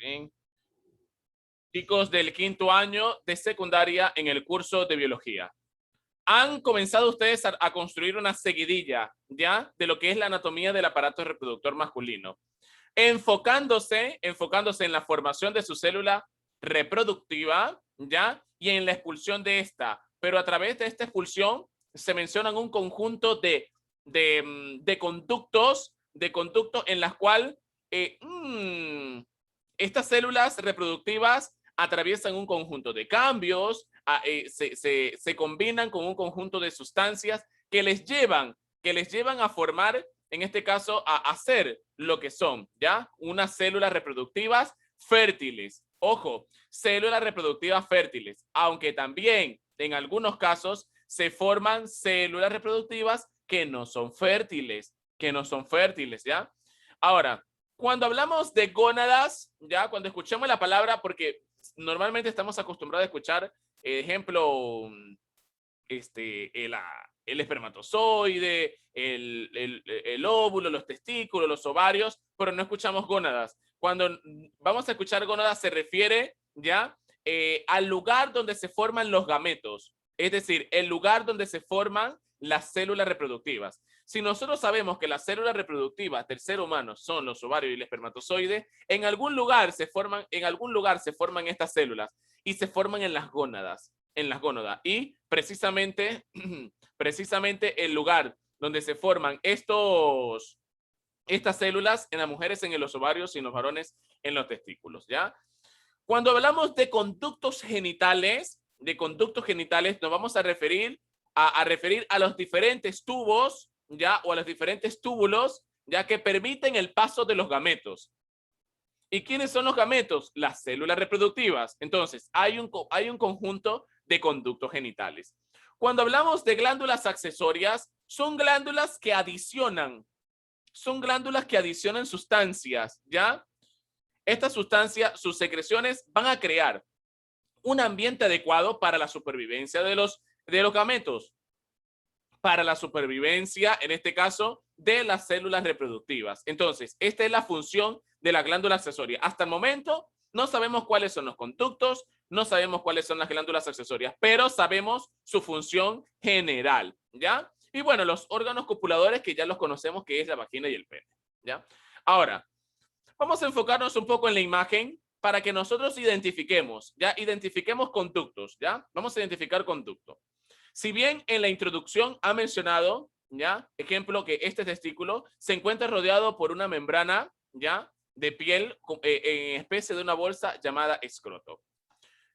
Bien. Chicos del quinto año de secundaria en el curso de biología. Han comenzado ustedes a construir una seguidilla, ¿ya? De lo que es la anatomía del aparato reproductor masculino. Enfocándose en la formación de su célula reproductiva, ¿ya? Y en la expulsión de esta. Pero a través de esta expulsión se mencionan un conjunto de conductos en las cuales estas células reproductivas atraviesan un conjunto de cambios, se combinan con un conjunto de sustancias que les llevan a formar, en este caso, a hacer lo que son, ¿ya? Unas células reproductivas fértiles. Ojo, células reproductivas fértiles, aunque también en algunos casos se forman células reproductivas que no son fértiles, ¿ya? Ahora, cuando hablamos de gónadas, ya cuando escuchemos la palabra, porque normalmente estamos acostumbrados a escuchar, ejemplo, el espermatozoide, el óvulo, los testículos, los ovarios, pero no escuchamos gónadas. Cuando vamos a escuchar gónadas se refiere ya al lugar donde se forman los gametos, es decir, el lugar donde se forman las células reproductivas. Si nosotros sabemos que las células reproductivas del ser humano son los ovarios y el espermatozoide, en algún lugar se forman estas células y se forman en las gónadas. Y precisamente el lugar donde se forman estas células en las mujeres en los ovarios y en los varones en los testículos, ¿ya? Cuando hablamos de conductos genitales, nos vamos a referir a los diferentes tubos, ¿ya? O a los diferentes túbulos, ya que permiten el paso de los gametos. ¿Y quiénes son los gametos? Las células reproductivas. Entonces, hay un conjunto de conductos genitales. Cuando hablamos de glándulas accesorias, son glándulas que adicionan sustancias, ¿ya? Estas sustancias, sus secreciones van a crear un ambiente adecuado para la supervivencia de los gametos, para la supervivencia, en este caso, de las células reproductivas. Entonces, esta es la función de la glándula accesoria. Hasta el momento, no sabemos cuáles son los conductos, no sabemos cuáles son las glándulas accesorias, pero sabemos su función general, ¿ya? Y bueno, los órganos copuladores que ya los conocemos, que es la vagina y el pene, ¿ya? Ahora, vamos a enfocarnos un poco en la imagen para que nosotros identifiquemos conductos, ¿ya? Vamos a identificar conducto. Si bien en la introducción ha mencionado, ¿ya? Ejemplo, que este testículo se encuentra rodeado por una membrana, ¿ya? De piel en especie de una bolsa llamada escroto.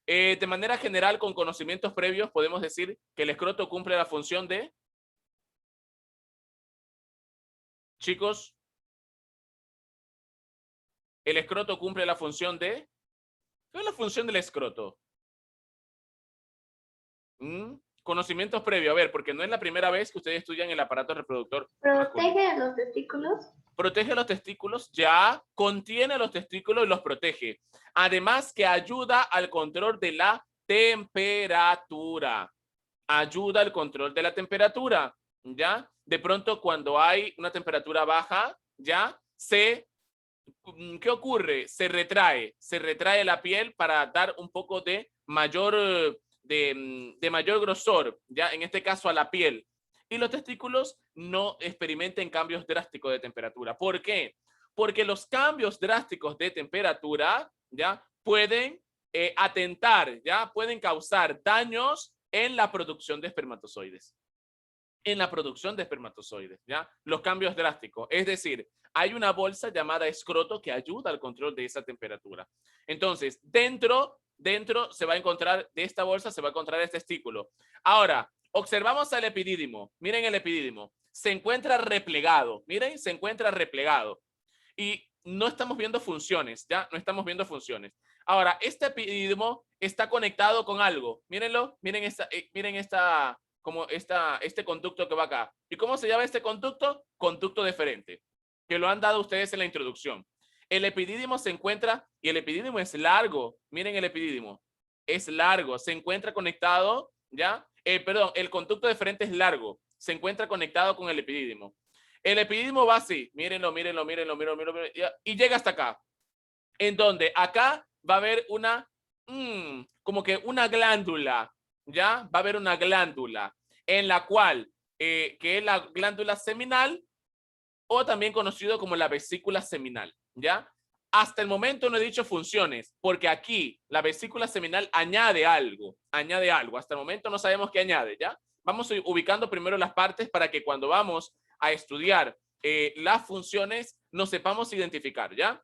De manera general, con conocimientos previos, podemos decir que el escroto cumple la función de... Chicos, el escroto cumple la función de... ¿Qué es la función del escroto? Conocimientos previos, a ver, porque no es la primera vez que ustedes estudian el aparato reproductor. ¿Protege los testículos? Protege los testículos, ya, contiene los testículos y los protege. Además que ayuda al control de la temperatura. Ayuda al control de la temperatura, ¿ya? De pronto cuando hay una temperatura baja, ¿ya? ¿Qué ocurre? Se retrae la piel para dar un poco de mayor grosor, ya en este caso a la piel. Y los testículos no experimenten cambios drásticos de temperatura. ¿Por qué? Porque los cambios drásticos de temperatura, ya, pueden pueden causar daños en la producción de espermatozoides. ¿Ya? Los cambios drásticos. Es decir, hay una bolsa llamada escroto que ayuda al control de esa temperatura. Entonces, dentro se va a encontrar, de esta bolsa se va a encontrar este testículo. Ahora, observamos al epidídimo. Miren el epidídimo. Se encuentra replegado. Miren, se encuentra replegado. Y no estamos viendo funciones, ¿ya? No estamos viendo funciones. Ahora, este epidídimo está conectado con algo. Mírenlo, miren este conducto que va acá. ¿Y cómo se llama este conducto? Conducto deferente, que lo han dado ustedes en la introducción. El epidídimo se encuentra, y el epidídimo es largo. Miren el epidídimo. Es largo, se encuentra conectado, ¿ya? El conducto deferente es largo, se encuentra conectado con el epidídimo. El epidídimo va así, mírenlo, y llega hasta acá. en donde acá va a haber una, como que una glándula, ¿ya? Va a haber una glándula en la cual, que es la glándula seminal, o también conocido como la vesícula seminal, ¿ya? Hasta el momento no he dicho funciones, porque aquí la vesícula seminal añade algo, hasta el momento no sabemos qué añade, ¿ya? Vamos ubicando primero las partes para que cuando vamos a estudiar las funciones nos sepamos identificar, ¿ya?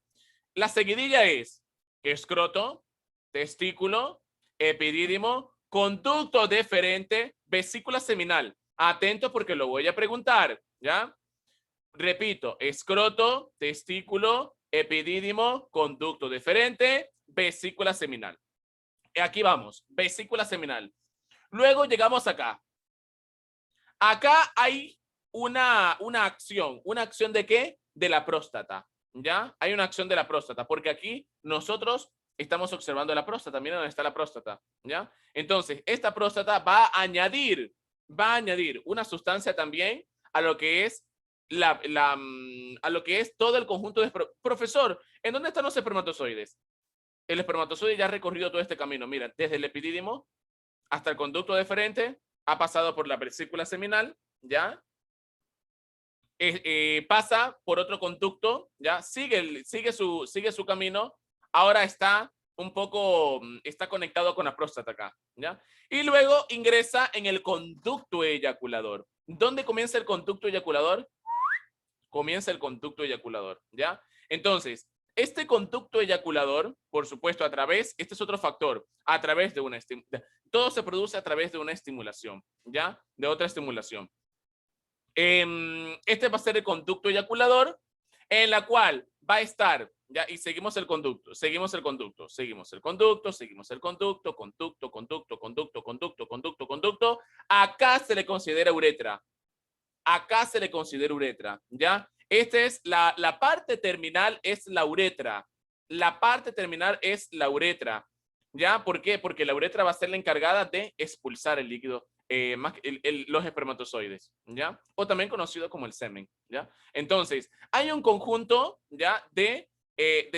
La seguidilla es escroto, testículo, epidídimo, conducto deferente, vesícula seminal. Atento porque lo voy a preguntar, ¿ya? Repito, escroto, testículo, epidídimo, conducto deferente, vesícula seminal. Aquí vamos, vesícula seminal. Luego llegamos acá. Acá hay una acción ¿de qué? De la próstata, ¿ya? Hay una acción de la próstata, porque aquí nosotros estamos observando la próstata. Miren dónde está la próstata, ¿ya? Entonces, esta próstata va a añadir una sustancia también a lo que es a lo que es todo el conjunto de... Profesor, ¿en dónde están los espermatozoides? El espermatozoide ya ha recorrido todo este camino. Mira, desde el epidídimo hasta el conducto deferente, ha pasado por la vesícula seminal, ¿ya? Pasa por otro conducto, ¿ya? Sigue su camino. Ahora está un poco, está conectado con la próstata acá, ¿ya? Y luego ingresa en el conducto eyaculador. ¿Dónde comienza el conducto eyaculador? Comienza el conducto eyaculador, ¿ya? Entonces, este conducto eyaculador, por supuesto, este es otro factor, a través de una estimulación. Todo se produce a través de una estimulación, ¿ya? De otra estimulación. Este va a ser el conducto eyaculador, en la cual va a estar, ¿ya? Y seguimos el conducto, conducto. Acá se le considera uretra. ¿Ya? Esta es la parte terminal, es la uretra. La parte terminal es la uretra. ¿Ya? ¿Por qué? Porque la uretra va a ser la encargada de expulsar el líquido, los espermatozoides, ¿ya? O también conocido como el semen, ¿ya? Entonces, hay un conjunto, ¿ya? De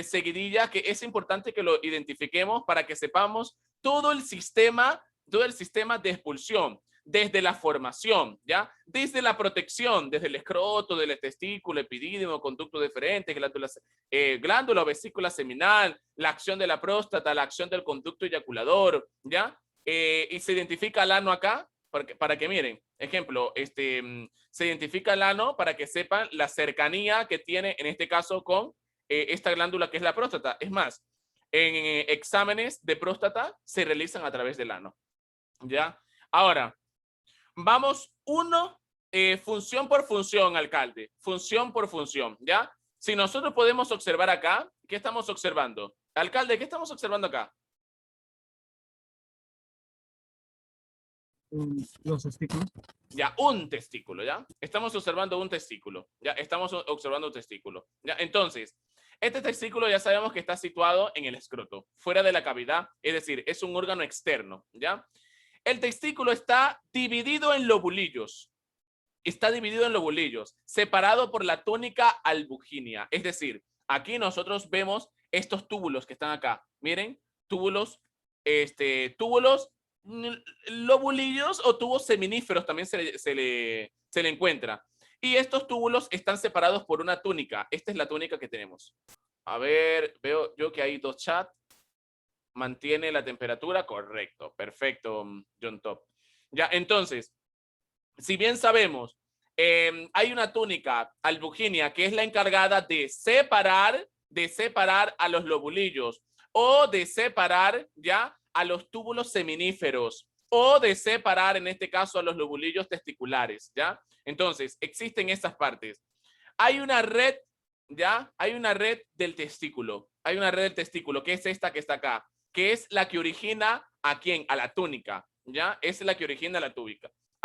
seguidilla que es importante que lo identifiquemos para que sepamos todo el sistema de expulsión, desde la formación, ¿ya? Desde la protección, desde el escroto, del testículo, epidídimo, conducto deferente, glándula o vesícula seminal, la acción de la próstata, la acción del conducto eyaculador, ¿ya? Y se identifica el ano acá, para que miren, ejemplo, se identifica el ano para que sepan la cercanía que tiene, en este caso, con esta glándula que es la próstata. Es más, en exámenes de próstata se realizan a través del ano, ¿ya? Ahora, vamos función por función, alcalde. Función por función, ¿ya? Si nosotros podemos observar acá, ¿qué estamos observando? Alcalde, ¿qué estamos observando acá? Los testículos. Ya, un testículo, ¿ya? Estamos observando un testículo, ¿ya? Estamos observando un testículo, ¿ya? Entonces, este testículo ya sabemos que está situado en el escroto, fuera de la cavidad, es decir, es un órgano externo, ¿ya? El testículo está dividido en lobulillos. Separado por la túnica albuginea. Es decir, aquí nosotros vemos estos túbulos que están acá. Miren, túbulos, lobulillos o tubos seminíferos también se le encuentra. Y estos túbulos están separados por una túnica. Esta es la túnica que tenemos. A ver, veo yo que hay dos chats. Mantiene la temperatura, correcto, perfecto, John Top. Ya, entonces, si bien sabemos, hay una túnica albuginea que es la encargada de separar a los lobulillos o de separar ya a los túbulos seminíferos o de separar en este caso a los lobulillos testiculares, ¿ya? Entonces, existen estas partes. Hay una red, ¿ya? Hay una red del testículo. Hay una red del testículo, que es esta que está acá, que es la que origina ¿a quién? A la túnica, ¿ya? Es la que origina a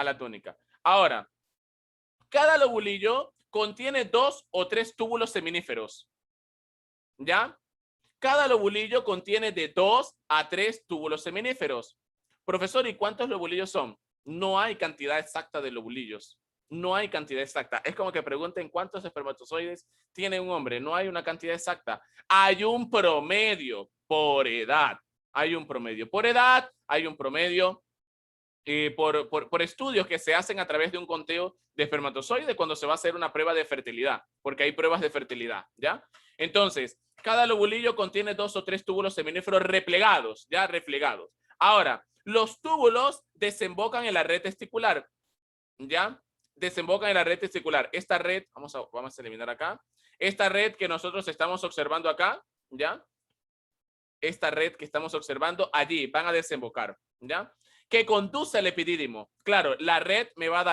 la túnica. Ahora, cada lobulillo contiene 2 o 3 túbulos seminíferos, ¿ya? Cada lobulillo contiene de 2 a 3 túbulos seminíferos. Profesor, ¿y cuántos lobulillos son? No hay cantidad exacta de lobulillos. No hay cantidad exacta. Es como que pregunten cuántos espermatozoides tiene un hombre. No hay una cantidad exacta. Hay un promedio por edad. Hay un promedio por edad, hay un promedio por estudios que se hacen a través de un conteo de espermatozoides cuando se va a hacer una prueba de fertilidad, porque hay pruebas de fertilidad, ¿ya? Entonces, cada lobulillo contiene 2 o 3 túbulos seminíferos replegados, ¿ya? Replegados. Ahora, los túbulos desembocan en la red testicular, ¿ya? Desembocan en la red testicular. Esta red, vamos a eliminar acá. Esta red que nosotros estamos observando acá, ¿ya? Esta red que estamos observando, allí van a desembocar, ¿ya? Que conduce al epidídimo. Claro, la red me va a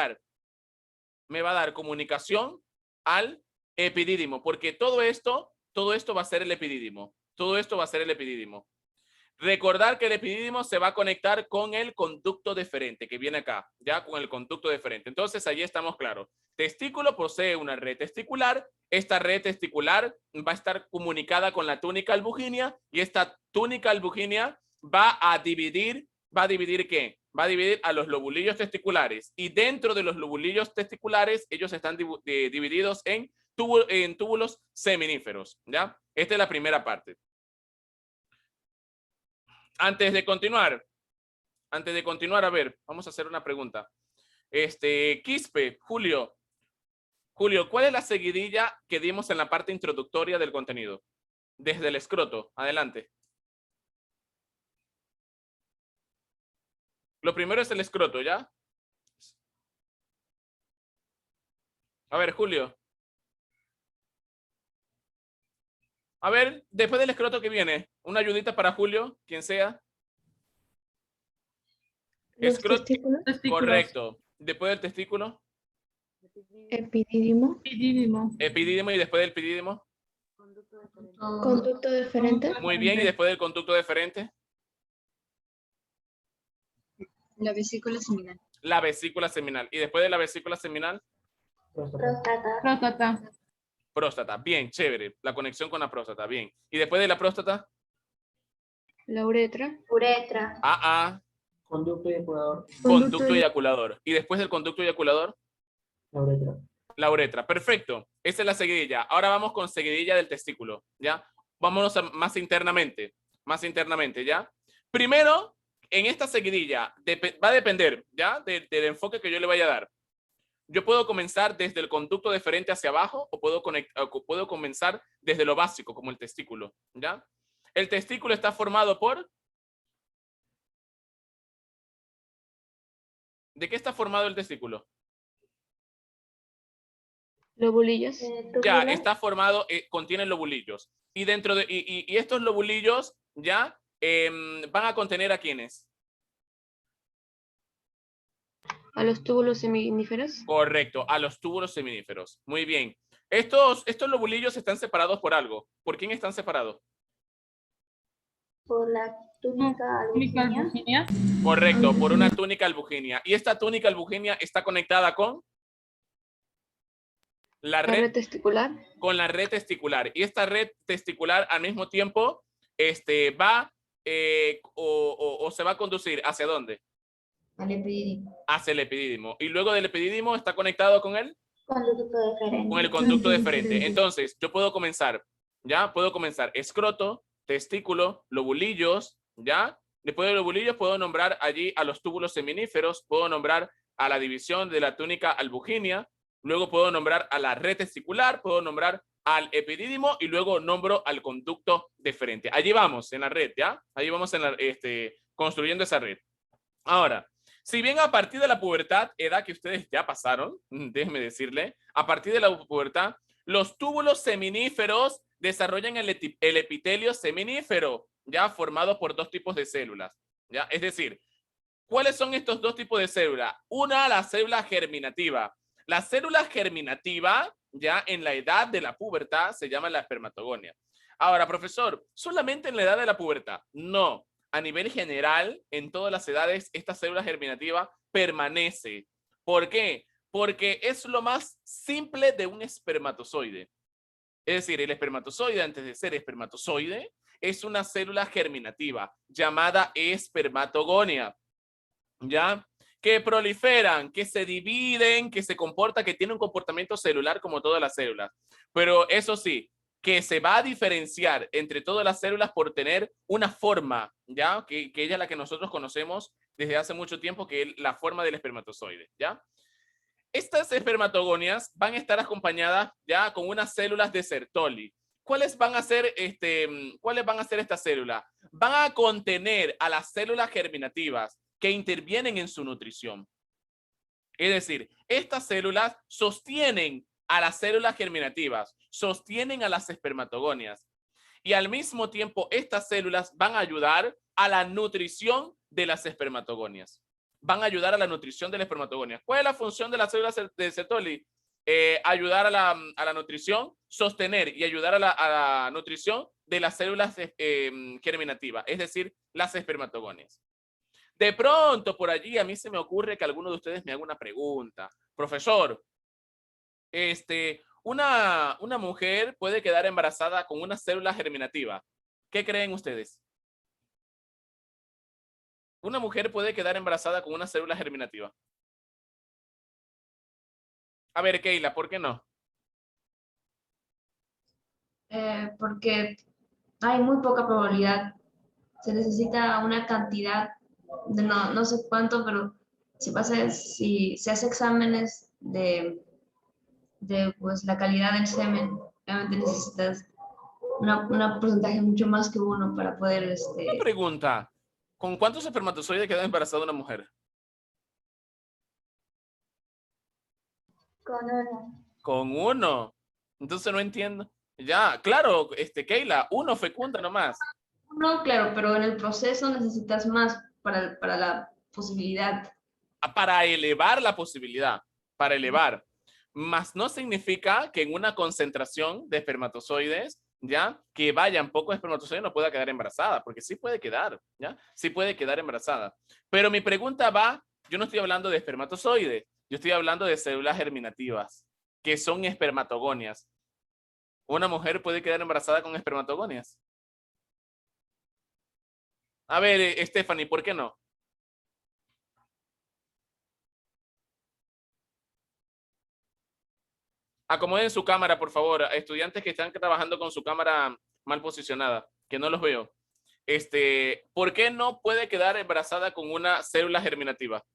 dar comunicación al epidídimo, porque todo esto va a ser el epidídimo. Todo esto va a ser el epidídimo. Recordar que el epidídimo se va a conectar con el conducto deferente, que viene acá, ya con el conducto deferente. Entonces, allí estamos claros. Testículo posee una red testicular. Esta red testicular va a estar comunicada con la túnica albuginea y esta túnica albuginea va a dividir ¿qué? Va a dividir a los lobulillos testiculares y dentro de los lobulillos testiculares ellos están divididos en túbulos seminíferos, ¿ya? Esta es la primera parte. Antes de continuar, a ver, vamos a hacer una pregunta. Quispe, Julio, ¿cuál es la seguidilla que dimos en la parte introductoria del contenido? Desde el escroto, adelante. Lo primero es el escroto, ¿ya? A ver, Julio. A ver, después del escroto que viene, una ayudita para Julio, quien sea. Los Escroto. testículos. Correcto. Después del testículo. Epidídimo. Epidídimo y después del epidídimo. Conducto deferente. Muy bien, y después del conducto deferente. La vesícula seminal. La vesícula seminal. Y después de la vesícula seminal. Próstata. Próstata. Bien, chévere. La conexión con la próstata. Bien. Y después de la próstata. La uretra. Uretra. Conducto eyaculador. Conducto eyaculador. Y después del conducto eyaculador. La uretra. La uretra. Perfecto. Esa es la seguidilla. Ahora vamos con seguidilla del testículo. ¿Ya? Vámonos más internamente. Más internamente, ¿ya? Primero, en esta seguidilla va a depender, ¿ya? Del enfoque que yo le vaya a dar. Yo puedo comenzar desde el conducto deferente hacia abajo o puedo comenzar desde lo básico, como el testículo, ¿ya? El testículo está formado por... ¿De qué está formado el testículo? Lobulillos. Ya, está formado, contiene lobulillos. Y dentro de y estos lobulillos ya van a contener ¿a quiénes? A los túbulos seminíferos. Correcto, a los túbulos seminíferos. Muy bien. Estos lobulillos están separados por algo. ¿Por quién están separados? Por la túnica albuginea. Correcto, por una túnica albuginea. Y esta túnica albuginea está conectada con la red testicular. Con la red testicular. Y esta red testicular al mismo tiempo va o se va a conducir ¿hacia dónde? Al epidídimo. Hacia el epidídimo. Y luego del epidídimo está conectado con el Conducto deferente. con el conducto deferente. Entonces, yo puedo comenzar, ¿ya? Puedo comenzar escroto, testículo, lobulillos, ¿ya? Después de lobulillos puedo nombrar allí a los túbulos seminíferos, puedo nombrar a la división de la túnica albuginea, luego puedo nombrar a la red testicular, puedo nombrar al epidídimo y luego nombro al conducto deferente. Allí vamos en la red, ¿ya? Allí vamos en la, construyendo esa red. Ahora, si bien a partir de la pubertad, edad que ustedes ya pasaron, déjenme decirle, a partir de la pubertad, los túbulos seminíferos desarrollan el epitelio seminífero, ya formado por dos tipos de células, ¿ya? Es decir, ¿cuáles son estos dos tipos de células? Una, la célula germinativa. La célula germinativa, ya en la edad de la pubertad, se llama la espermatogonia. Ahora, profesor, ¿solamente en la edad de la pubertad? No. A nivel general, en todas las edades, esta célula germinativa permanece. ¿Por qué? Porque es lo más simple de un espermatozoide. Es decir, el espermatozoide, antes de ser espermatozoide, es una célula germinativa llamada espermatogonia. ¿Ya? que proliferan, que se dividen, que se comporta, que tiene un comportamiento celular como todas las células. Pero eso sí, que se va a diferenciar entre todas las células por tener una forma, ¿ya? Que ella es la que nosotros conocemos desde hace mucho tiempo, que es la forma del espermatozoide, ¿ya? Estas espermatogonias van a estar acompañadas ya con unas células de Sertoli. ¿Cuáles van a ser estas células? Van a contener a las células germinativas que intervienen en su nutrición. Es decir, estas células sostienen a las células germinativas, sostienen a las espermatogonias. Y al mismo tiempo, estas células van a ayudar a la nutrición de las espermatogonias. Van a ayudar a la nutrición de las espermatogonias. ¿Cuál es la función de las células de Sertoli? Ayudar a la nutrición, sostener y ayudar a la nutrición de las células germinativas, es decir, las espermatogonias. De pronto, por allí, a mí se me ocurre que alguno de ustedes me haga una pregunta. Profesor, una mujer puede quedar embarazada con una célula germinativa. ¿Qué creen ustedes? Una mujer puede quedar embarazada con una célula germinativa. A ver, Keila, ¿por qué no? Porque hay muy poca probabilidad. Se necesita una cantidad de no sé cuánto, pero si se hace exámenes de pues, la calidad del semen, obviamente necesitas una porcentaje mucho más que uno para poder... Una pregunta. ¿Con cuántos espermatozoides queda embarazada una mujer? Con uno. Con uno. Entonces no entiendo. Ya, claro, Keila, uno fecunda nomás. No, claro, pero en el proceso necesitas más para la posibilidad. Para elevar la posibilidad, para elevar. Más no significa que en una concentración de espermatozoides, ya, que vayan pocos espermatozoides no pueda quedar embarazada, porque sí puede quedar, ya, sí puede quedar embarazada. Pero mi pregunta va, yo no estoy hablando de espermatozoides, yo estoy hablando de células germinativas, que son espermatogonias. ¿Una mujer puede quedar embarazada con espermatogonias? A ver, Stephanie, ¿por qué no? Acomoden su cámara, por favor. Estudiantes que están trabajando con su cámara mal posicionada, que no los veo. ¿Por qué no puede quedar embarazada con una célula germinativa?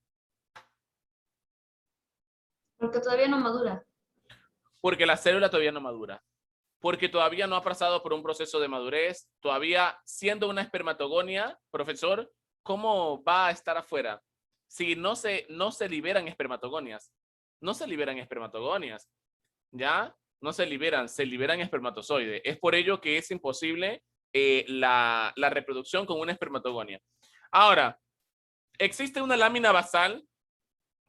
Porque todavía no madura. Porque la célula todavía no madura. Porque todavía no ha pasado por un proceso de madurez. Todavía siendo una espermatogonia, profesor, ¿cómo va a estar afuera? Si no se liberan espermatogonias. No se liberan espermatogonias. ¿Ya? No se liberan espermatozoides. Es por ello que es imposible la reproducción con una espermatogonia. Ahora, existe una lámina basal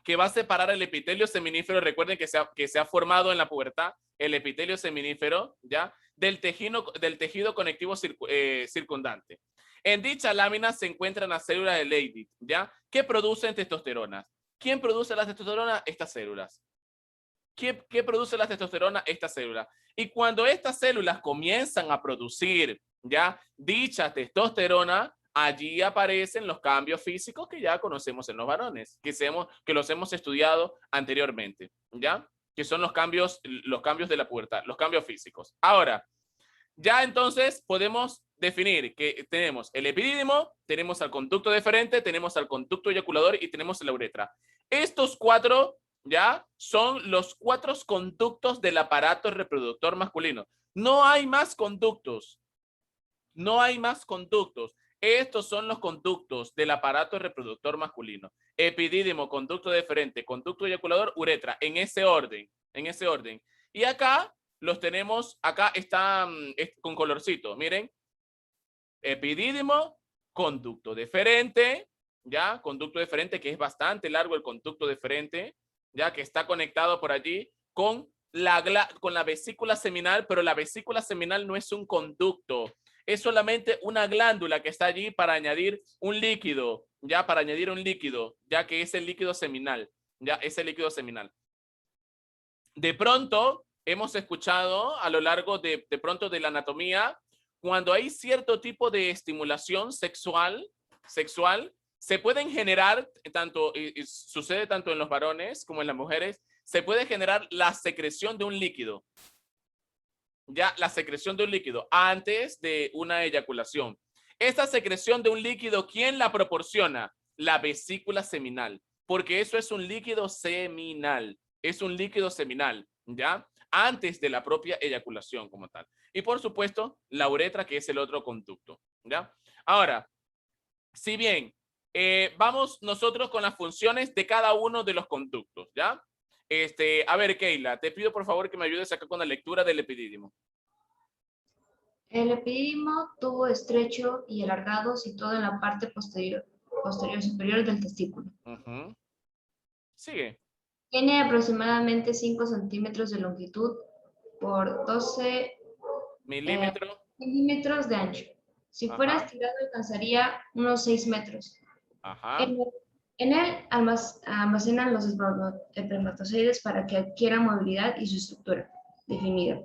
que va a separar el epitelio seminífero. Recuerden que se ha formado en la pubertad el epitelio seminífero, ¿ya? Del tejido conectivo circundante. En dicha lámina se encuentran las células de Leydig, ¿ya? Que producen testosterona. ¿Quién produce la testosterona? Estas células. ¿Qué produce la testosterona? Esta célula. Y cuando estas células comienzan a producir ya dicha testosterona, allí aparecen los cambios físicos que ya conocemos en los varones, que los hemos estudiado anteriormente, ¿ya? Que son los cambios de la pubertad, los cambios físicos. Ahora, ya entonces podemos definir que tenemos el epidídimo, tenemos al conducto deferente, tenemos al conducto eyaculador y tenemos la uretra. Estos cuatro ya son los 4 conductos del aparato reproductor masculino. No hay más conductos. No hay más conductos. Estos son los conductos del aparato reproductor masculino. Epidídimo, conducto deferente, conducto eyaculador, uretra, en ese orden, en ese orden. Y acá los tenemos, acá están con colorcito, miren. Epidídimo, conducto deferente, ya, conducto deferente, que es bastante largo el conducto deferente, ya que está conectado por allí con la vesícula seminal, pero la vesícula seminal no es un conducto, es solamente una glándula que está allí para añadir un líquido, ya que es el líquido seminal, ya es el líquido seminal. De pronto, hemos escuchado a lo largo de pronto de la anatomía, cuando hay cierto tipo de estimulación sexual, se pueden generar, y sucede tanto en los varones como en las mujeres, se puede generar la secreción de un líquido. Ya, la secreción de un líquido antes de una eyaculación. Esta secreción de un líquido, ¿quién la proporciona? La vesícula seminal, porque eso es un líquido seminal. Es un líquido seminal, ¿ya? Antes de la propia eyaculación como tal. Y por supuesto, la uretra, que es el otro conducto, ¿ya? Ahora, si bien vamos nosotros con las funciones de cada uno de los conductos, ¿ya? A ver, Keila, te pido por favor que me ayudes acá con la lectura del epidídimo. El epidídimo, tubo estrecho y alargado, situado en la parte posterior superior del testículo. Sigue. Tiene aproximadamente 5 centímetros de longitud por 12 milímetros de ancho. Si fuera estirado, alcanzaría unos 6 metros. En él almacenan los espermatozoides para que adquieran movilidad y su estructura definida.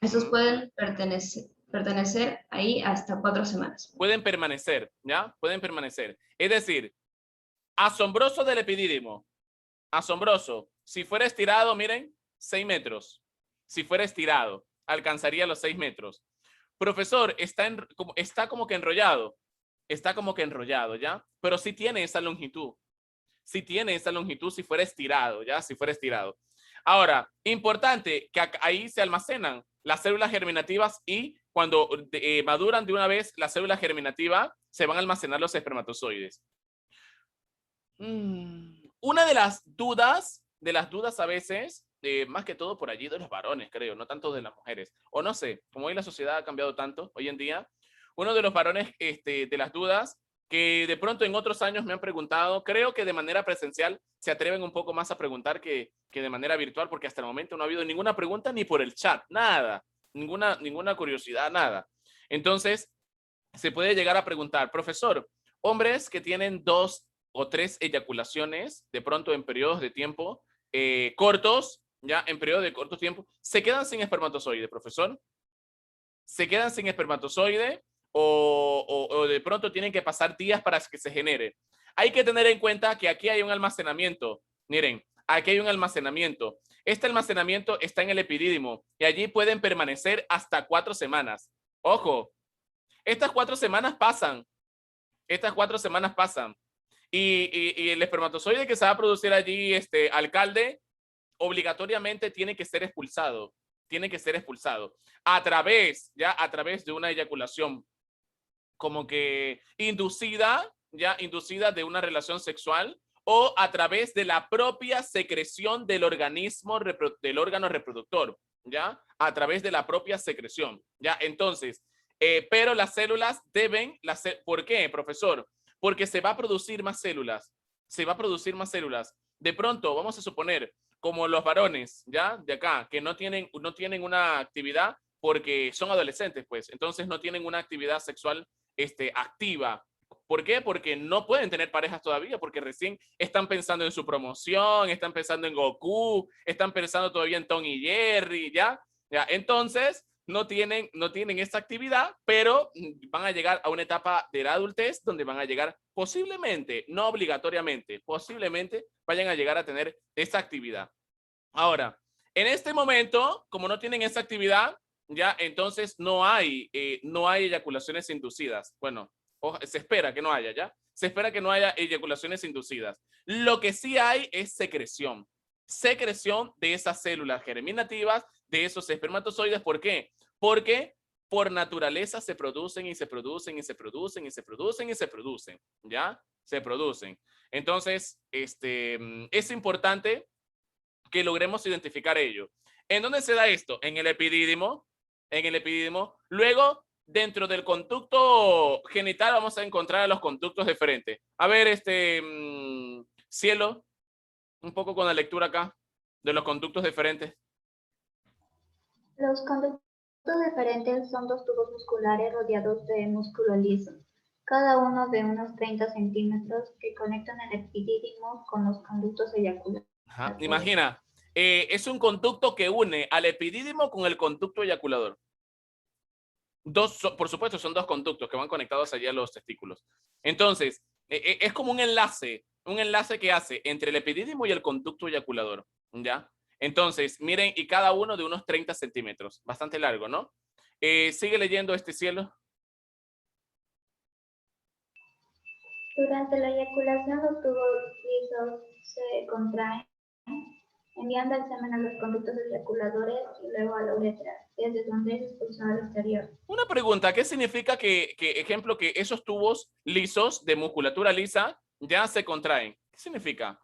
Estos pueden pertenecer ahí hasta 4 semanas. Pueden permanecer, ¿ya? Pueden permanecer. Es decir, asombroso del epidídimo. Asombroso. Si fuera estirado, miren, 6 metros. Si fuera estirado, alcanzaría los 6 metros. Profesor, está como que enrollado. Está como que enrollado, ¿ya? Pero sí tiene esa longitud. Sí tiene esa longitud si fuera estirado, ¿ya? Si fuera estirado. Ahora, importante que ahí se almacenan las células germinativas y cuando maduran de una vez la célula germinativa, se van a almacenar los espermatozoides. Una de las dudas a veces, más que todo por allí de los varones, creo, no tanto de las mujeres. O no sé, como hoy la sociedad ha cambiado tanto, hoy en día, uno de los varones de las dudas que de pronto en otros años me han preguntado, creo que de manera presencial se atreven un poco más a preguntar que de manera virtual, porque hasta el momento no ha habido ninguna pregunta ni por el chat, nada, ninguna curiosidad, nada. Entonces, se puede llegar a preguntar, profesor, hombres que tienen 2 o 3 eyaculaciones de pronto en periodos de tiempo cortos, ya en periodos de corto tiempo, ¿se quedan sin espermatozoide, profesor? ¿Se quedan sin espermatozoide o de pronto tienen que pasar días para que se genere? Hay que tener en cuenta que aquí hay un almacenamiento. Miren, aquí hay un almacenamiento. Este almacenamiento está en el epidídimo y allí pueden permanecer hasta 4 semanas. Ojo, estas 4 semanas pasan. Estas 4 semanas pasan. Y el espermatozoide que se va a producir allí, alcalde, obligatoriamente tiene que ser expulsado. Tiene que ser expulsado a través de una eyaculación como que inducida de una relación sexual o a través de la propia secreción del del órgano reproductor, ¿ya? A través de la propia secreción, ¿ya? Entonces, pero las células ¿por qué, profesor? Porque se va a producir más células, De pronto, vamos a suponer, como los varones, ¿ya? De acá, que no tienen una actividad porque son adolescentes, pues, entonces no tienen una actividad sexual activa. ¿Por qué? Porque no pueden tener parejas todavía, porque recién están pensando en su promoción, están pensando en Goku, están pensando todavía en Tom y Jerry, ¿ya? Entonces, no tienen esta actividad, pero van a llegar a una etapa de la adultez donde van a llegar posiblemente, no obligatoriamente, posiblemente vayan a llegar a tener esa actividad. Ahora, en este momento, como no tienen esa actividad, ya entonces no hay eyaculaciones inducidas. Bueno, se espera que no haya, ¿ya? Se espera que no haya eyaculaciones inducidas. Lo que sí hay es secreción de esas células germinativas, de esos espermatozoides. ¿Por qué? Porque por naturaleza se producen y se producen y se producen y se producen y se producen, ¿ya? Se producen. Entonces, es importante que logremos identificar ello. ¿En dónde se da esto? En el epidídimo. Luego, dentro del conducto genital vamos a encontrar los conductos deferentes. A ver, Cielo, un poco con la lectura acá de los conductos deferentes. Los conductos deferentes son 2 tubos musculares rodeados de músculo liso, cada uno de unos 30 centímetros, que conectan el epidídimo con los conductos eyaculatorios. Imagina, es un conducto que une al epidídimo con el conducto eyaculador. Por supuesto, son 2 conductos que van conectados allí a los testículos. Entonces, Es como un enlace que hace entre el epidídimo y el conducto eyaculador, ¿ya? Entonces, miren, y cada uno de unos 30 centímetros, bastante largo, ¿no? Sigue leyendo este cielo. Durante la eyaculación, los tubos lisos se contraen, enviando el semen a los conductos eyaculadores y luego a la uretra, desde donde es expulsado al exterior. Una pregunta, ¿qué significa ejemplo, que esos tubos lisos de musculatura lisa ya se contraen? ¿Qué significa?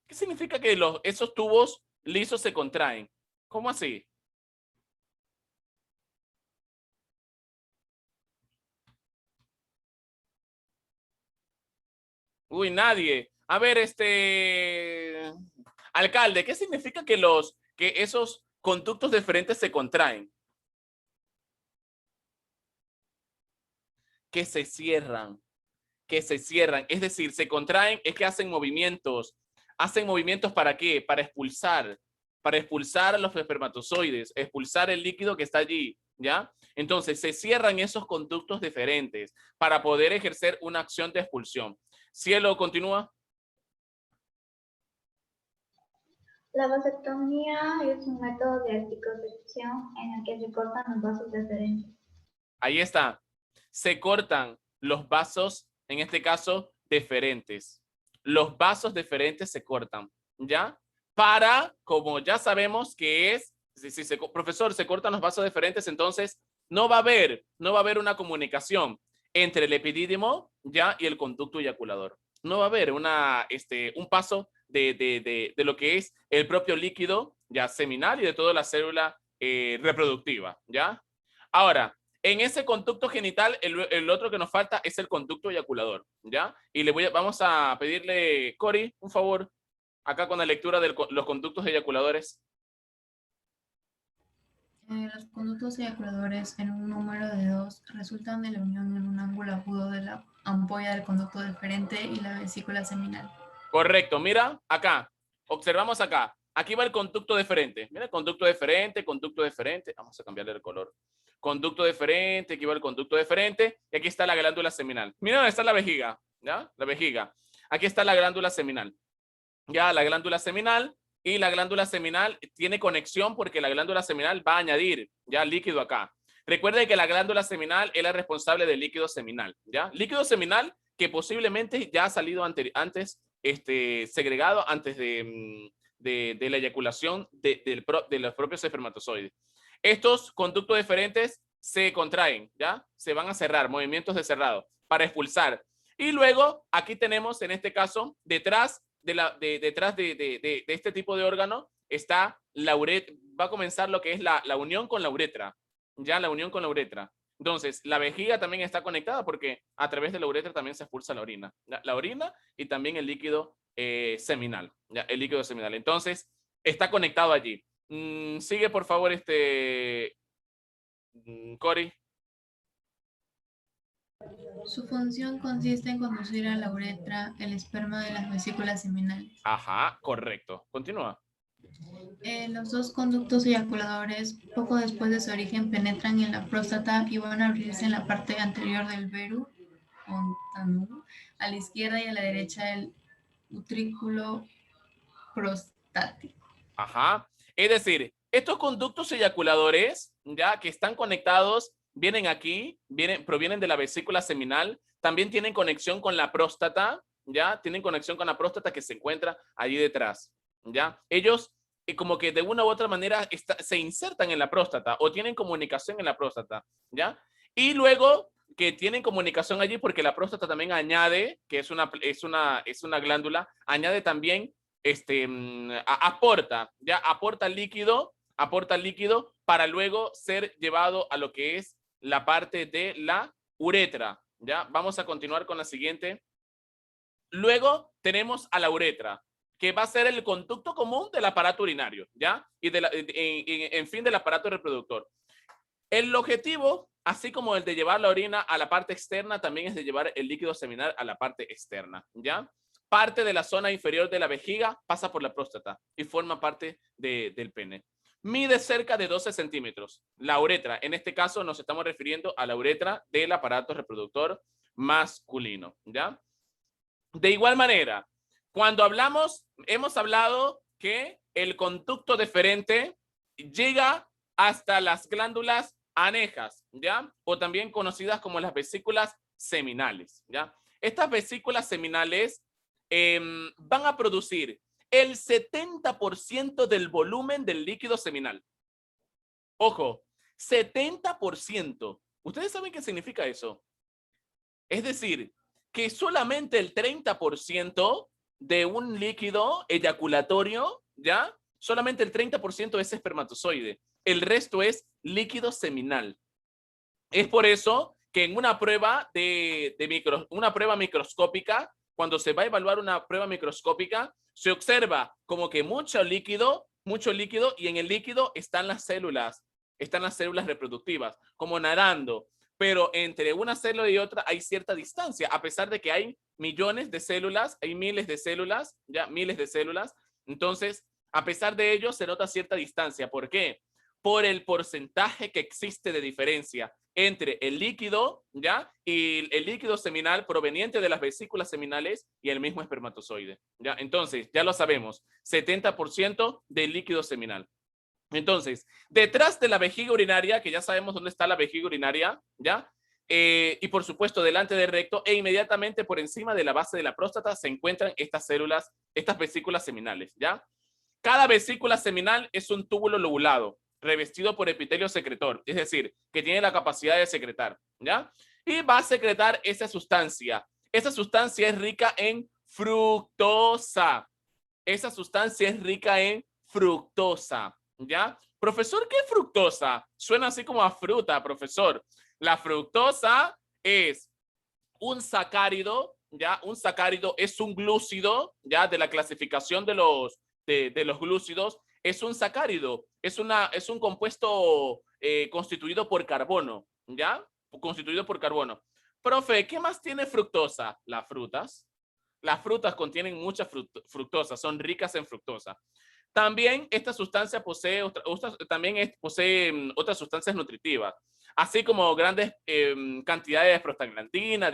¿Qué significa que esos tubos lisos se contraen? ¿Cómo así? Uy, nadie. A ver, alcalde, ¿qué significa que esos conductos deferentes se contraen? Que se cierran, que se cierran. Es decir, se contraen, es que hacen movimientos. ¿Hacen movimientos para qué? Para expulsar a los espermatozoides, expulsar el líquido que está allí, ¿ya? Entonces, se cierran esos conductos deferentes para poder ejercer una acción de expulsión. Cielo, continúa. La vasectomía es un método de anticoncepción en el que se cortan los vasos deferentes. Ahí está. Se cortan los vasos, en este caso, deferentes. Los vasos deferentes se cortan, ¿ya? Para, como ya sabemos que es, profesor, se cortan los vasos deferentes, entonces no va a haber una comunicación entre el epidídimo, ¿ya? Y el conducto eyaculador. No va a haber un paso de lo que es el propio líquido, ya seminal, y de toda la célula reproductiva, ¿ya? Ahora, en ese conducto genital, el otro que nos falta es el conducto eyaculador, ¿ya? Y vamos a pedirle, Cori, un favor, acá con la lectura de los conductos eyaculadores. Los conductos eyaculadores en un número de 2 resultan de la unión en un ángulo agudo de la ampolla del conducto deferente y la vesícula seminal. Correcto, mira, acá, observamos acá. Aquí va el conducto deferente. Mira, conducto deferente. Vamos a cambiarle el color. Conducto deferente, aquí va el conducto deferente, y aquí está la glándula seminal. Mira dónde está la vejiga, ¿ya? La vejiga. Aquí está la glándula seminal. Ya, la glándula seminal, y la glándula seminal tiene conexión porque la glándula seminal va a añadir ya líquido acá. Recuerde que la glándula seminal es la responsable del líquido seminal, ¿ya? Líquido seminal que posiblemente ya ha salido antes segregado antes de la eyaculación de los propios espermatozoides. Estos conductos deferentes se contraen, ¿ya? Se van a cerrar, movimientos de cerrado, para expulsar. Y luego, aquí tenemos, en este caso, detrás de este tipo de órgano, está la uretra. Va a comenzar lo que es la unión con la uretra, ¿ya? La unión con la uretra. Entonces, la vejiga también está conectada porque a través de la uretra también se expulsa la orina. La orina y también el líquido seminal, ¿ya? El líquido seminal. Entonces, está conectado allí. Sigue, por favor, Cori. Su función consiste en conducir a la uretra el esperma de las vesículas seminales. Ajá, correcto. Continúa. Los dos conductos eyaculadores, poco después de su origen, penetran en la próstata y van a abrirse en la parte anterior del veru, a la izquierda y a la derecha del utrículo prostático. Ajá. Es decir, estos conductos eyaculadores, ya que están conectados, vienen aquí, provienen de la vesícula seminal, también tienen conexión con la próstata, ya tienen conexión con la próstata que se encuentra allí detrás, ya. Ellos como que de una u otra manera se insertan en la próstata o tienen comunicación en la próstata, ya. Y luego que tienen comunicación allí porque la próstata también añade, que es una glándula, añade también aporta líquido para luego ser llevado a lo que es la parte de la uretra, ¿ya? Vamos a continuar con la siguiente. Luego tenemos a la uretra, que va a ser el conducto común del aparato urinario, ¿ya? Y en fin, del aparato reproductor. El objetivo, así como el de llevar la orina a la parte externa, también es de llevar el líquido seminal a la parte externa, ¿ya? Parte de la zona inferior de la vejiga pasa por la próstata y forma parte del pene. mide cerca de 12 centímetros. La uretra, en este caso nos estamos refiriendo a la uretra del aparato reproductor masculino, ¿ya? De igual manera, cuando hablamos, hemos hablado que el conducto deferente llega hasta las glándulas anejas, ¿ya? O también conocidas como las vesículas seminales, ¿ya? Estas vesículas seminales van a producir el 70% del volumen del líquido seminal. Ojo, 70%. ¿Ustedes saben qué significa eso? Es decir, que solamente el 30% de un líquido eyaculatorio, ¿ya? Solamente el 30% es espermatozoide. El resto es líquido seminal. Es por eso que en una prueba una prueba microscópica, cuando se va a evaluar una prueba microscópica, se observa como que mucho líquido, y en el líquido están las células reproductivas, como nadando. Pero entre una célula y otra hay cierta distancia, a pesar de que hay millones de células, hay miles de células, ya miles de células. Entonces, a pesar de ello, se nota cierta distancia. ¿Por qué? Por el porcentaje que existe de diferencia entre el líquido, ¿ya? Y el líquido seminal proveniente de las vesículas seminales y el mismo espermatozoide, ¿ya? Entonces, ya lo sabemos, 70% del líquido seminal. Entonces, detrás de la vejiga urinaria, que ya sabemos dónde está la vejiga urinaria, ¿ya? Y por supuesto, delante del recto e inmediatamente por encima de la base de la próstata se encuentran estas células, estas vesículas seminales, ¿ya? Cada vesícula seminal es un túbulo lobulado, revestido por epitelio secretor, es decir, que tiene la capacidad de secretar, ¿ya? Y va a secretar esa sustancia. Esa sustancia es rica en fructosa. Esa sustancia es rica en fructosa, ¿ya? Profesor, ¿qué es fructosa? Suena así como a fruta, profesor. La fructosa es un sacárido, ¿ya? Un sacárido es un glúcido, ¿ya? De la clasificación de los glúcidos, es un sacárido, es un compuesto constituido por carbono, ¿ya? Constituido por carbono. Profe, ¿qué más tiene fructosa? Las frutas. Las frutas contienen mucha fructosa, son ricas en fructosa. También esta sustancia posee otras sustancias nutritivas, así como grandes cantidades de prostaglandina,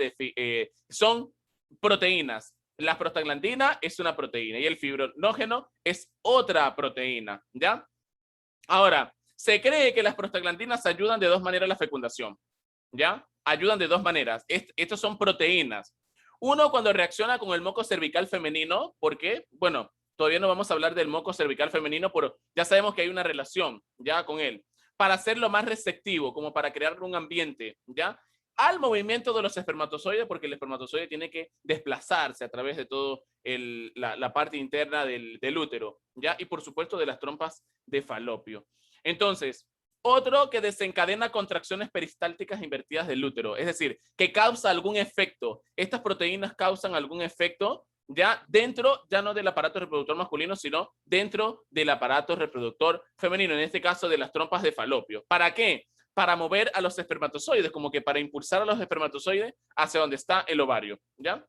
son proteínas. La prostaglandina es una proteína y el fibrinógeno es otra proteína, ¿ya? Ahora, se cree que las prostaglandinas ayudan de dos maneras a la fecundación, ¿ya? Ayudan de dos maneras. Estos son proteínas. Uno, cuando reacciona con el moco cervical femenino, ¿por qué? Bueno, todavía no vamos a hablar del moco cervical femenino, pero ya sabemos que hay una relación ya con él. Para hacerlo más receptivo, como para crear un ambiente, ¿ya? Al movimiento de los espermatozoides, porque el espermatozoide tiene que desplazarse a través de todo la parte interna del útero, ¿ya? Y por supuesto de las trompas de falopio. Entonces, otro que desencadena contracciones peristálticas invertidas del útero, es decir, que causa algún efecto. Estas proteínas causan algún efecto ya dentro, ya no del aparato reproductor masculino, sino dentro del aparato reproductor femenino, en este caso de las trompas de falopio. ¿Para qué? Para mover a los espermatozoides, como que para impulsar a los espermatozoides hacia donde está el ovario, ¿ya?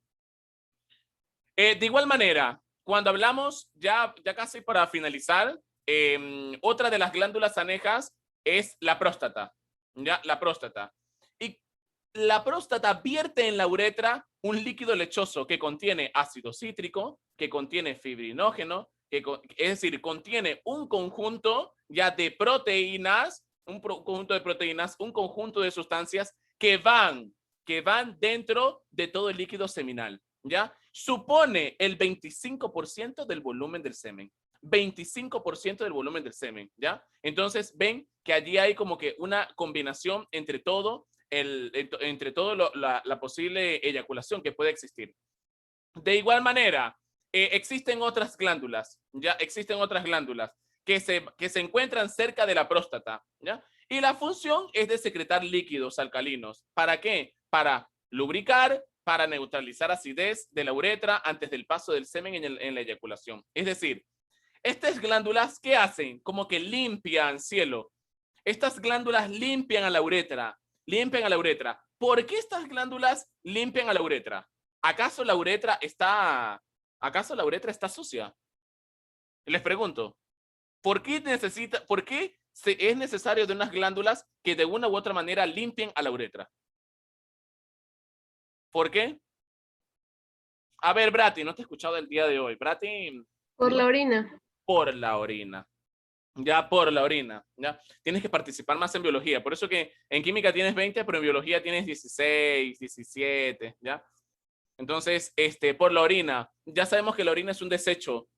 De igual manera, cuando hablamos, ya casi para finalizar, otra de las glándulas anejas es la próstata, ¿ya? La próstata. Y la próstata vierte en la uretra un líquido lechoso que contiene ácido cítrico, que contiene fibrinógeno, es decir, contiene un conjunto ya de proteínas, un conjunto de sustancias que van dentro de todo el líquido seminal, ¿ya? Supone el 25% del volumen del semen. 25% del volumen del semen, ¿ya? Entonces ven que allí hay como que una combinación entre todo la posible eyaculación que puede existir. De igual manera, existen otras glándulas, ¿ya? Existen otras glándulas que se encuentran cerca de la próstata, ¿ya? Y la función es de secretar líquidos alcalinos. ¿Para qué? Para lubricar, para neutralizar acidez de la uretra antes del paso del semen en la eyaculación. Es decir, estas glándulas, ¿qué hacen? Como que limpian, cielo. Estas glándulas limpian a la uretra. Limpian a la uretra. ¿Por qué estas glándulas limpian a la uretra? ¿Acaso la uretra está sucia? Les pregunto. ¿Por qué es necesario de unas glándulas que de una u otra manera limpien a la uretra? ¿Por qué? A ver, Brati, no te he escuchado el día de hoy. Brati, Por la orina. por la orina. Ya por la orina, ya. Tienes que participar más en biología. Por eso que en química tienes 20, pero en biología tienes 16, 17, ¿ya? Entonces, por la orina. Ya sabemos que la orina es un desecho.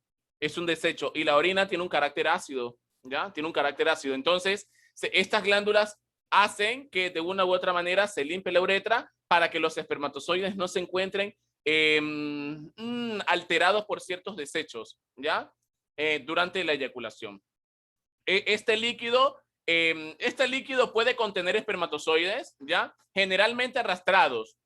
Es un desecho. Y la orina tiene un carácter ácido, ¿ya? Tiene un carácter ácido. Entonces, estas glándulas hacen que de una u otra manera se limpie la uretra para que los espermatozoides no se encuentren alterados por ciertos desechos, ¿ya? Durante la eyaculación. Este líquido puede contener espermatozoides, ¿ya? Generalmente arrastrados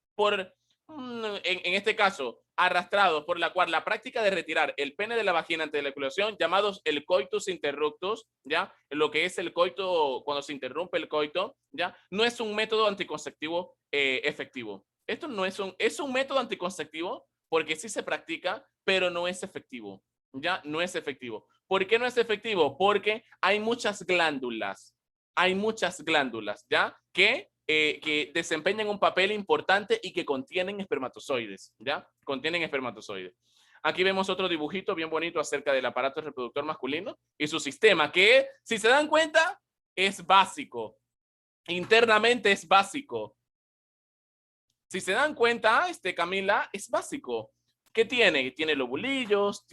en este caso, arrastrados por la cual la práctica de retirar el pene de la vagina ante la eyaculación, llamados el coitus interruptus, ¿ya? Lo que es el coito, cuando se interrumpe el coito, ¿ya? No es un método anticonceptivo efectivo. Esto no es un método anticonceptivo porque sí se practica, pero no es efectivo, ¿ya? No es efectivo. ¿Por qué no es efectivo? Porque hay muchas glándulas, ¿ya? Que desempeñan un papel importante y que contienen espermatozoides, ¿ya? Contienen espermatozoides. Aquí vemos otro dibujito bien bonito acerca del aparato reproductor masculino y su sistema, que, si se dan cuenta, es básico. Internamente es básico. Si se dan cuenta, Camila, es básico. ¿Qué tiene? Tiene lobulillos,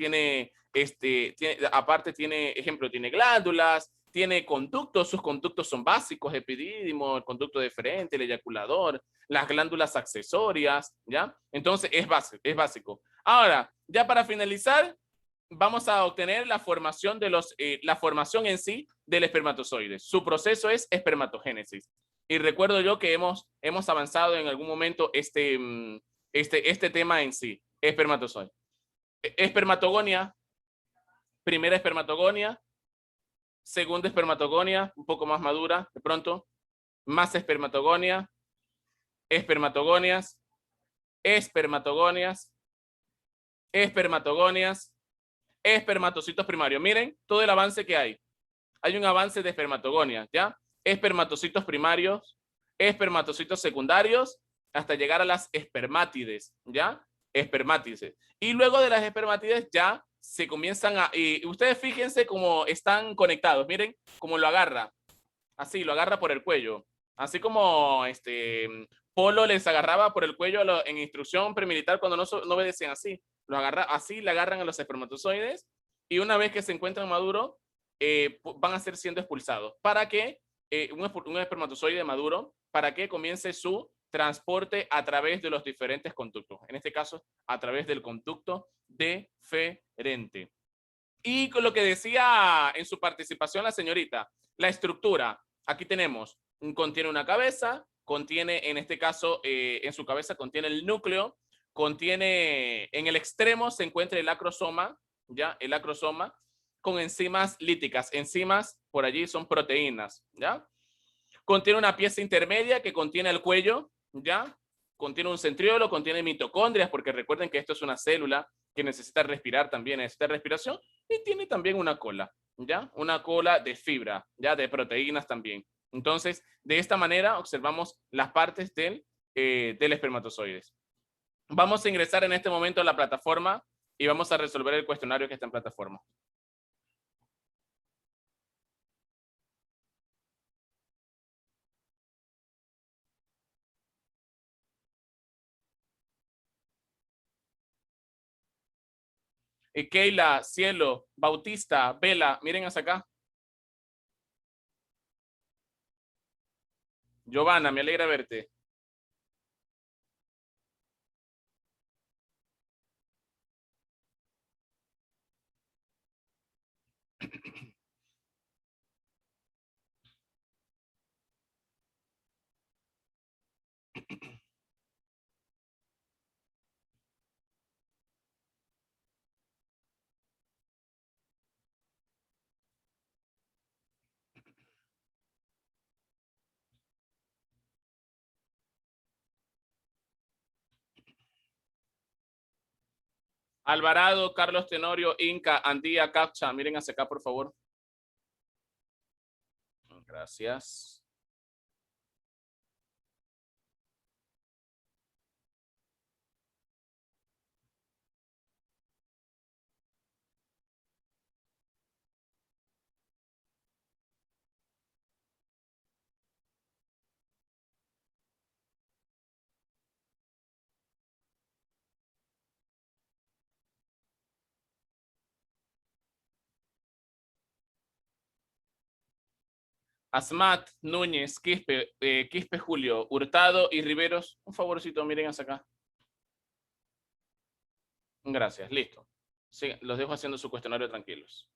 aparte tiene, ejemplo, tiene glándulas, tiene conductos, sus conductos son básicos, epidídimo, el conducto deferente, el eyaculador, las glándulas accesorias, ¿ya? Entonces es básico. Ahora, ya para finalizar, vamos a obtener la formación la formación en sí del espermatozoide. Su proceso es espermatogénesis. Y recuerdo yo que hemos avanzado en algún momento este tema en sí, espermatozoide. Espermatogonia, primera espermatogonia, segunda espermatogonia, un poco más madura, de pronto, más espermatogonias, espermatocitos primarios. Miren todo el avance que hay. Hay un avance de espermatogonias, ¿ya? Espermatocitos primarios, espermatocitos secundarios, hasta llegar a las espermátides, ¿ya? Espermátides. Y luego de las espermátides ya se comienzan y ustedes fíjense cómo están conectados, miren cómo lo agarra, así, lo agarra por el cuello, así como Polo les agarraba por el cuello en instrucción premilitar cuando no obedecían así, así le agarran a los espermatozoides y una vez que se encuentran maduros, van a ser siendo expulsados para que un espermatozoide maduro, para que comience su transporte a través de los diferentes conductos, en este caso a través del conducto deferente. Y con lo que decía en su participación la señorita, la estructura, aquí tenemos, contiene una cabeza, contiene en este caso, en su cabeza contiene el núcleo, contiene, en el extremo se encuentra el acrosoma, ¿ya? El acrosoma, con enzimas líticas. Enzimas por allí son proteínas, ¿ya? Contiene una pieza intermedia que contiene el cuello, ¿ya? Contiene un centriolo, contiene mitocondrias, porque recuerden que esto es una célula que necesita respirar también, necesita respiración, y tiene también una cola, ¿ya? Una cola de fibra, ¿ya? De proteínas también. Entonces, de esta manera observamos las partes del espermatozoides. Vamos a ingresar en este momento a la plataforma y vamos a resolver el cuestionario que está en plataforma. Keila, Cielo, Bautista, Vela, miren hacia acá. Giovanna, me alegra verte. Alvarado, Carlos Tenorio, Inca, Andía, Capcha, miren hacia acá, por favor. Gracias. Asmat, Núñez, Quispe, Quispe Julio, Hurtado y Riveros. Un favorcito, miren hacia acá. Gracias, listo. Sí, los dejo haciendo su cuestionario tranquilos.